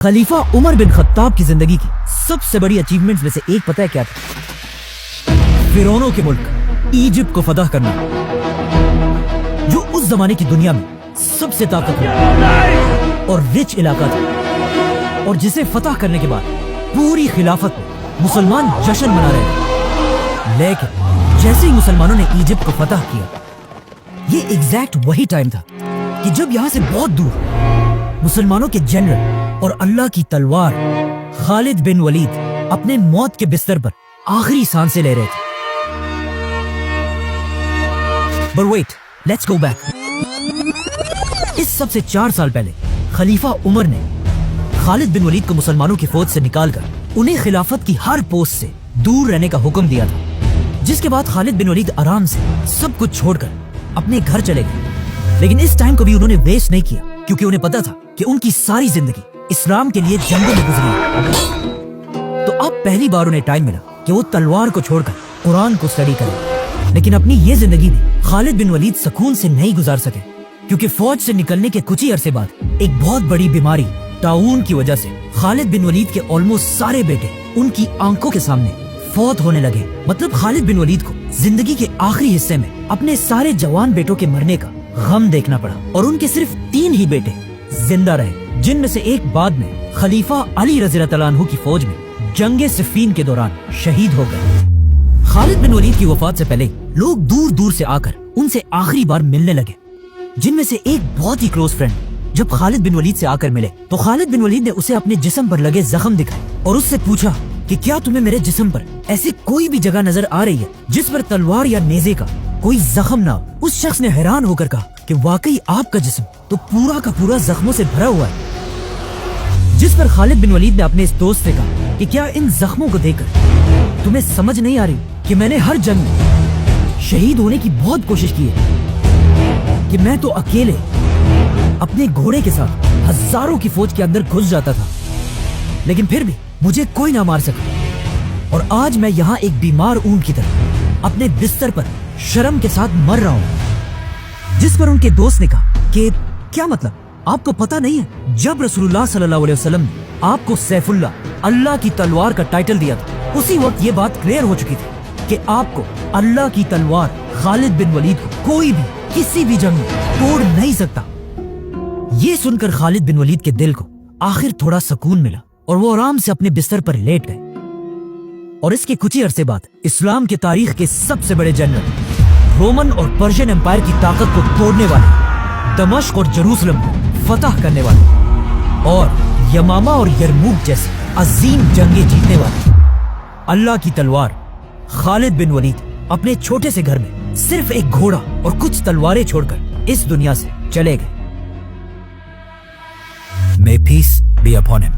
खलीफा Umar bin Khattab की जिंदगी की सबसे बड़ी अचीवमेंट्स में से एक पता है क्या था? फिरौनों के मुल्क इजिप्ट को फतह करना, जो उस जमाने की दुनिया में सबसे ताकतवर और रिच इलाका था, और जिसे फतह करने के बाद पूरी खिलाफत में मुसलमान जश्न मना रहे थे। लेकिन जैसे ही मुसलमानों ने इजिप्ट को फतह किया, ये एग्जैक्ट वही टाइम था कि जब यहां से बहुत दूर मुसलमानों के जनरल और अल्लाह की तलवार खालिद बिन वलीद अपने मौत के बिस्तर पर आखिरी सांसें ले रहे थे। But wait, let's go back. इस सब से 4 साल पहले खलीफा उमर ने खालिद बिन वलीद को मुसलमानों की फौज से निकालकर उन्हें खिलाफत की हर पोस्ट से दूर रहने का हुक्म दिया था, जिसके बाद खालिद बिन वलीद आराम से सब कुछ छोड़कर अपने घर चले गए। लेकिन इस टाइम को भी उन्होंने वेस्ट नहीं किया, क्योंकि उन्हें पता था कि उनकी सारी जिंदगी इस्लाम के लिए जंगों में गुजरी। तो अब पहली बार उन्हें टाइम मिला कि वो तलवार को छोड़कर कुरान को स्टडी करें। लेकिन अपनी ये जिंदगी में खालिद बिन वलीद सुकून से नहीं गुजार सके, क्योंकि फौज से निकलने के कुछ ही अरसे बाद एक बहुत बड़ी बीमारी ताउन की वजह से खालिद बिन वलीद के ऑलमोस्ट सारे बेटे उनकी आंखों के सामने फौत होने लगे। मतलब खालिद बिन वलीद को जिंदगी के आखिरी हिस्से में अपने सारे जवान बेटों के मरने का गम देखना पड़ा, और उनके सिर्फ 3 ही बेटे जिंदा रहे, जिनमें से एक बाद में खलीफा अली रज़ियल्लाहु अन्हु की फौज में जंगे सिफ़ीन के दौरान शहीद हो गए। खालिद बिन वलीद की वफात से पहले लोग दूर दूर से आकर उनसे आखिरी बार मिलने लगे, जिनमें से एक बहुत ही क्लोज फ्रेंड जब खालिद बिन वलीद से आकर मिले तो खालिद बिन वलीद ने उसे अपने जिस्म पर लगे जख्म दिखाए और उससे पूछा कि क्या तुम्हें मेरे जिस्म पर ऐसी कोई भी जगह नजर आ रही है जिस पर तलवार या नेज़े का कोई जख्म ना हो। उस शख्स ने हैरान होकर कहा कि वाकई आपका जिस्म तो पूरा का पूरा जख्मों से भरा हुआ है। जिस पर खालिद बिन वलीद ने अपने इस दोस्त से कहा कि क्या इन जख्मों को देखकर तुम्हें समझ नहीं आ रही कि मैंने हर जंग में शहीद होने की बहुत कोशिश की है, कि मैं तो अकेले अपने घोड़े के साथ हजारों की फौज के अंदर घुस जाता था, लेकिन फिर भी मुझे कोई ना मार सका, और आज मैं यहाँ एक बीमार ऊंट की तरह अपने बिस्तर पर शर्म के साथ मर रहा हूँ। जिस पर उनके दोस्त ने कहा कि क्या मतलब, आपको पता नहीं है जब रसूलुल्लाह सल्लल्लाहु अलैहि वसल्लम ने आपको सैफुल्लाह, अल्लाह की तलवार का टाइटल दिया था, उसी वक्त ये बात क्लियर हो चुकी थी कि आपको अल्लाह की तलवार खालिद बिन वलीद को कोई भी किसी भी जंग में तोड़ नहीं सकता। ये सुनकर खालिद बिन वलीद के दिल को आखिर थोड़ा सुकून मिला और वो आराम से अपने बिस्तर पर लेट गए। और इसके कुछ ही अरसे बाद इस्लाम के तारीख के सबसे बड़े जनरल, रोमन और पर्शियन एम्पायर की ताकत को तोड़ने वाले, दमिश्क और जेरूसलम को फतह करने वाले और यमामा और यरमूक जैसे अजीम जंगें जीतने वाले अल्लाह की तलवार खालिद बिन वलीद अपने छोटे से घर में सिर्फ एक घोड़ा और कुछ तलवारें छोड़कर इस दुनिया से चले गए। May peace be upon him.